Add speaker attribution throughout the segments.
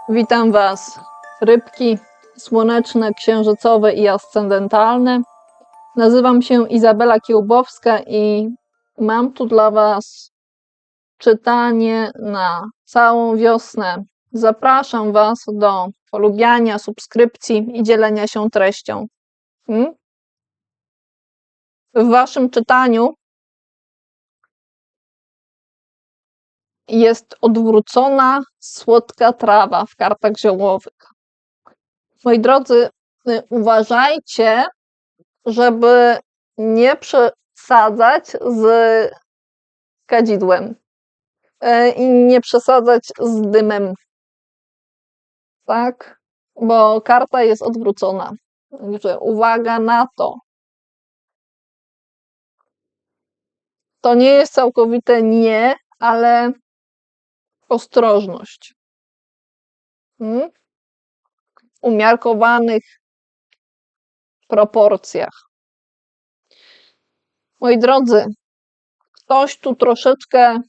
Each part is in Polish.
Speaker 1: Witam Was, rybki słoneczne, księżycowe i ascendentalne. Nazywam się Izabela Kiełbowska i mam tu dla Was czytanie na całą wiosnę. Zapraszam Was do polubiania, subskrypcji i dzielenia się treścią. W Waszym czytaniu jest odwrócona, słodka trawa w kartach ziołowych. Moi drodzy, uważajcie, żeby nie przesadzać z kadzidłem i nie przesadzać z dymem, tak? Bo karta jest odwrócona. Także uwaga na to. To nie jest całkowite nie, ale ostrożność. W umiarkowanych proporcjach. Moi drodzy, ktoś tu troszeczkę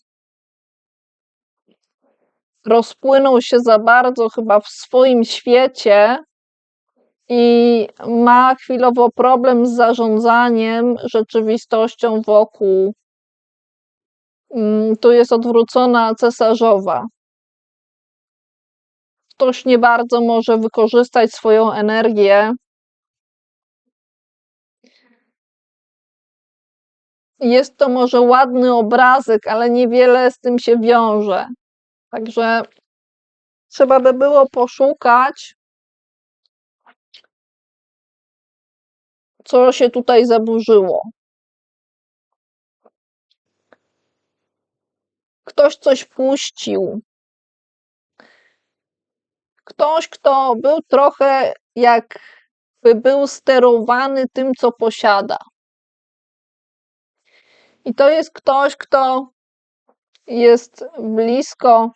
Speaker 1: rozpłynął się za bardzo chyba w swoim świecie i ma chwilowo problem z zarządzaniem rzeczywistością wokół. Tu jest odwrócona cesarzowa. Ktoś nie bardzo może wykorzystać swoją energię. Jest to może ładny obrazek, ale niewiele z tym się wiąże. Także trzeba by było poszukać, co się tutaj zaburzyło. Ktoś coś puścił. Ktoś, kto był trochę jakby był sterowany tym, co posiada. I to jest ktoś, kto jest blisko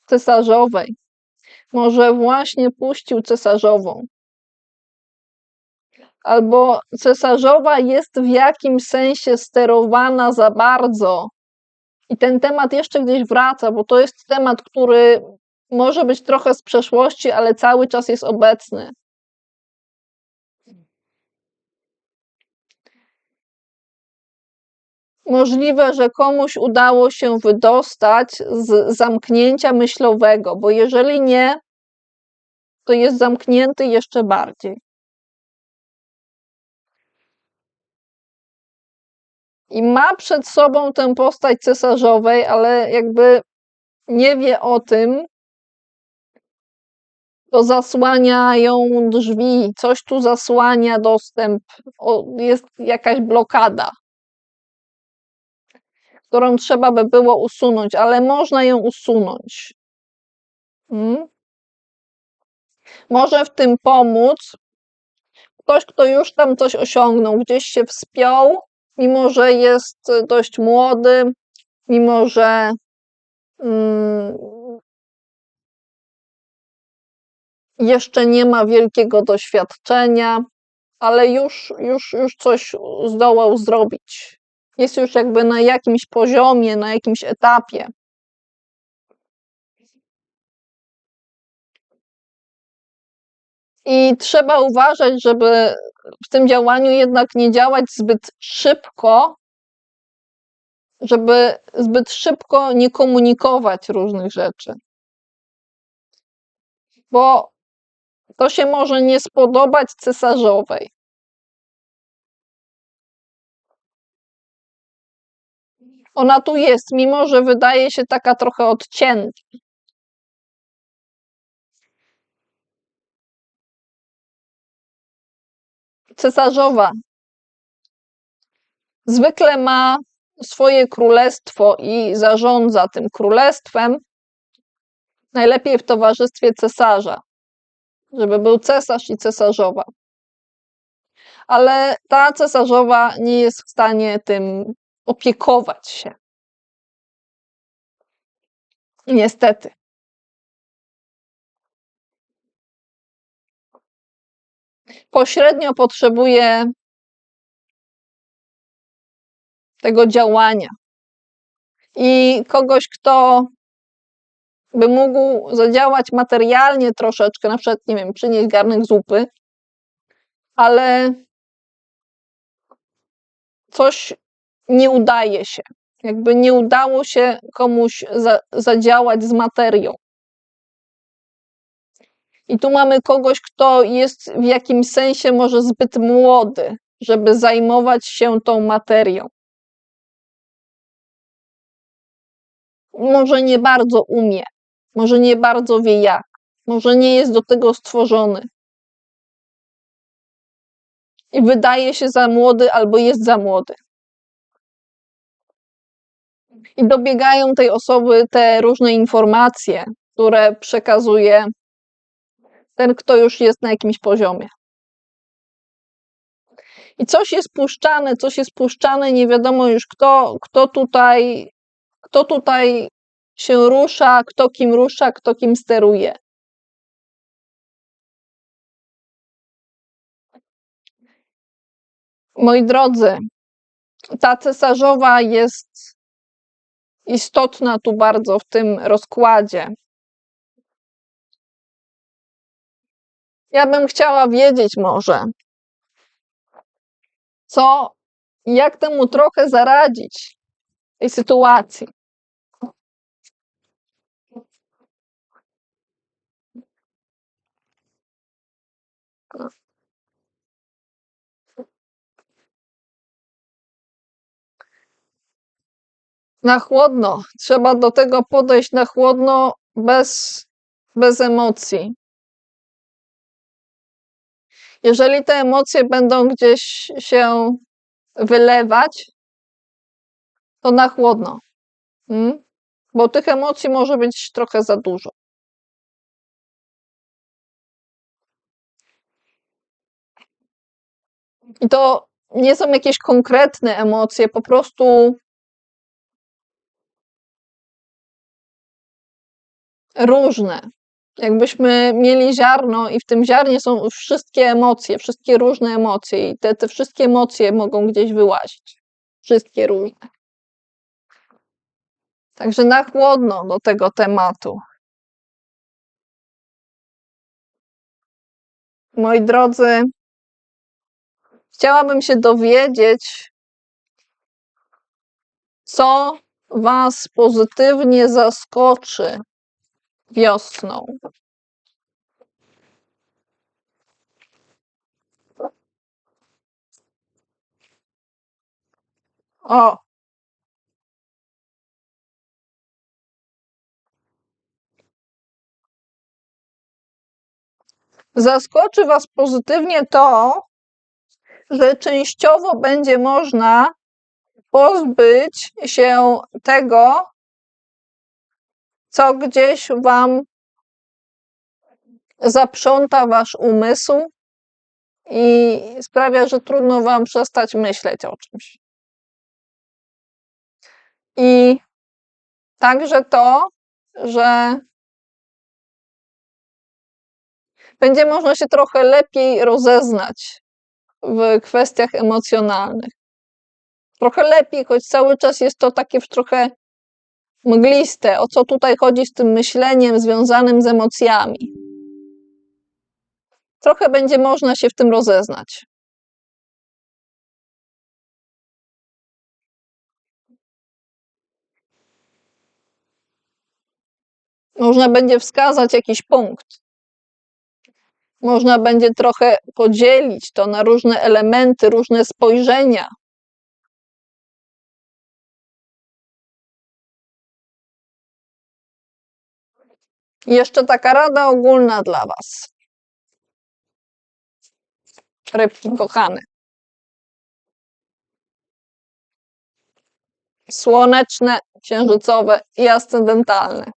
Speaker 1: cesarzowej. Może właśnie puścił cesarzową. Albo cesarzowa jest w jakimś sensie sterowana za bardzo. I ten temat jeszcze gdzieś wraca, bo to jest temat, który może być trochę z przeszłości, ale cały czas jest obecny. Możliwe, że komuś udało się wydostać z zamknięcia myślowego, bo jeżeli nie, to jest zamknięty jeszcze bardziej. I ma przed sobą tę postać cesarzowej, ale jakby nie wie o tym, to zasłaniają drzwi, coś tu zasłania dostęp, jest jakaś blokada, którą trzeba by było usunąć, ale można ją usunąć. Może w tym pomóc ktoś, kto już tam coś osiągnął, gdzieś się wspiął, mimo że jest dość młody, mimo że jeszcze nie ma wielkiego doświadczenia, ale już coś zdołał zrobić. Jest już jakby na jakimś poziomie, na jakimś etapie. I trzeba uważać, żeby w tym działaniu jednak nie działać zbyt szybko, żeby zbyt szybko nie komunikować różnych rzeczy. Bo to się może nie spodobać cesarzowej. Ona tu jest, mimo że wydaje się taka trochę odcięta. Cesarzowa zwykle ma swoje królestwo i zarządza tym królestwem, najlepiej w towarzystwie cesarza, żeby był cesarz i cesarzowa. Ale ta cesarzowa nie jest w stanie tym opiekować się. Niestety. Pośrednio potrzebuje tego działania i kogoś, kto by mógł zadziałać materialnie troszeczkę, na przykład, nie wiem, przynieść garnek zupy, ale coś nie udaje się. Jakby nie udało się komuś zadziałać z materią. I tu mamy kogoś, kto jest w jakimś sensie może zbyt młody, żeby zajmować się tą materią. Może nie bardzo umie, może nie bardzo wie jak, może nie jest do tego stworzony. I wydaje się za młody albo jest za młody. I dobiegają tej osoby te różne informacje, które przekazuje ten, kto już jest na jakimś poziomie. I coś jest puszczane, nie wiadomo już kto tutaj się rusza, kto kim steruje. Moi drodzy, ta cesarzowa jest istotna tu bardzo w tym rozkładzie. Ja bym chciała wiedzieć może, jak temu trochę zaradzić tej sytuacji. Na chłodno. Trzeba do tego podejść na chłodno, bez emocji. Jeżeli te emocje będą gdzieś się wylewać, to na chłodno. Bo tych emocji może być trochę za dużo. I to nie są jakieś konkretne emocje, po prostu różne. Jakbyśmy mieli ziarno i w tym ziarnie są wszystkie emocje, wszystkie różne emocje i te wszystkie emocje mogą gdzieś wyłazić. Wszystkie różne. Także na chłodno do tego tematu. Moi drodzy, chciałabym się dowiedzieć, co Was pozytywnie zaskoczy wiosną. O! Zaskoczy Was pozytywnie to, że częściowo będzie można pozbyć się tego, co gdzieś Wam zaprząta Wasz umysł i sprawia, że trudno Wam przestać myśleć o czymś. I także to, że będzie można się trochę lepiej rozeznać w kwestiach emocjonalnych. Trochę lepiej, choć cały czas jest to takie trochę mgliste, o co tutaj chodzi z tym myśleniem związanym z emocjami. Trochę będzie można się w tym rozeznać. Można będzie wskazać jakiś punkt. Można będzie trochę podzielić to na różne elementy, różne spojrzenia. I jeszcze taka rada ogólna dla Was. Rybki kochane. Słoneczne, księżycowe i ascendentalne.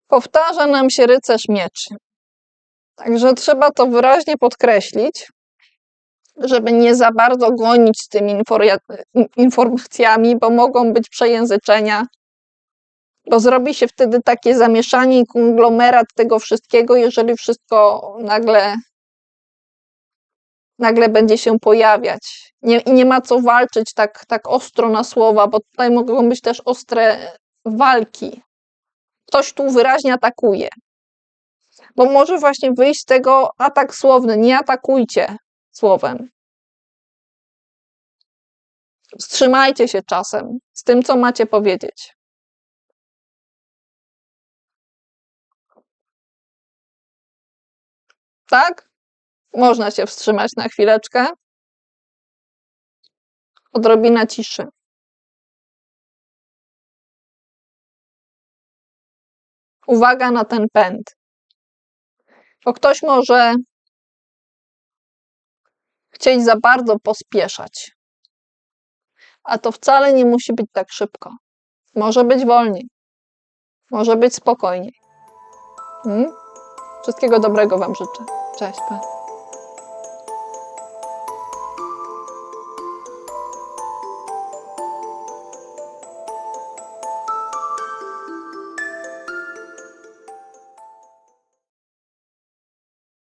Speaker 1: Powtarza nam się rycerz mieczy. Także trzeba to wyraźnie podkreślić, żeby nie za bardzo gonić z tymi informacjami, bo mogą być przejęzyczenia, bo zrobi się wtedy takie zamieszanie i konglomerat tego wszystkiego, jeżeli wszystko nagle nagle będzie się pojawiać. I nie ma co walczyć tak ostro na słowa, bo tutaj mogą być też ostre walki. Ktoś tu wyraźnie atakuje. Bo może właśnie wyjść z tego atak słowny. Nie atakujcie słowem. Wstrzymajcie się czasem z tym, co macie powiedzieć. Tak? Można się wstrzymać na chwileczkę. Odrobina ciszy. Uwaga na ten pęd. Bo ktoś może chcieć za bardzo pospieszać. A to wcale nie musi być tak szybko. Może być wolniej. Może być spokojniej. Wszystkiego dobrego Wam życzę. Cześć. Pa.